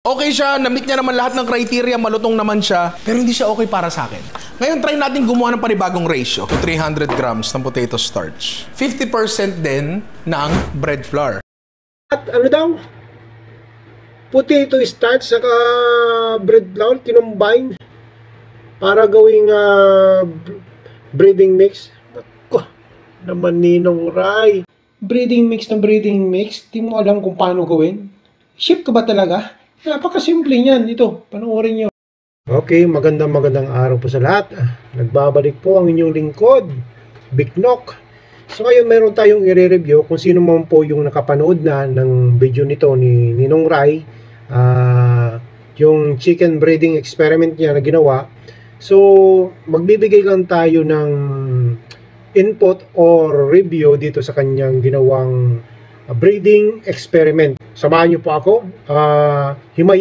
Okay siya, na-meet niya naman lahat ng criteria, malutong naman siya, pero hindi siya okay para sa akin. Ngayon, try natin gumawa ng panibagong ratio to 300 grams ng potato starch. 50% din ng bread flour. At ano daw? Potato starch saka bread flour kinumbine para gawing breading mix. Ako, naman Ninong Ray. Breading mix na breading mix, di mo alam kung paano gawin? Ship ka ba talaga? Napakasimple niyan. Ito, panoorin nyo. Okay, magandang araw po sa lahat. Nagbabalik po ang inyong lingkod, Big Nok. So ngayon meron tayong i-review kung sino man po yung nakapanood na ng video nito ni Ninong Ray. Yung chicken breeding experiment niya na ginawa. So magbibigay lang tayo ng input or review dito sa kanyang ginawang breeding experiment. Samahan niyo po ako. Himay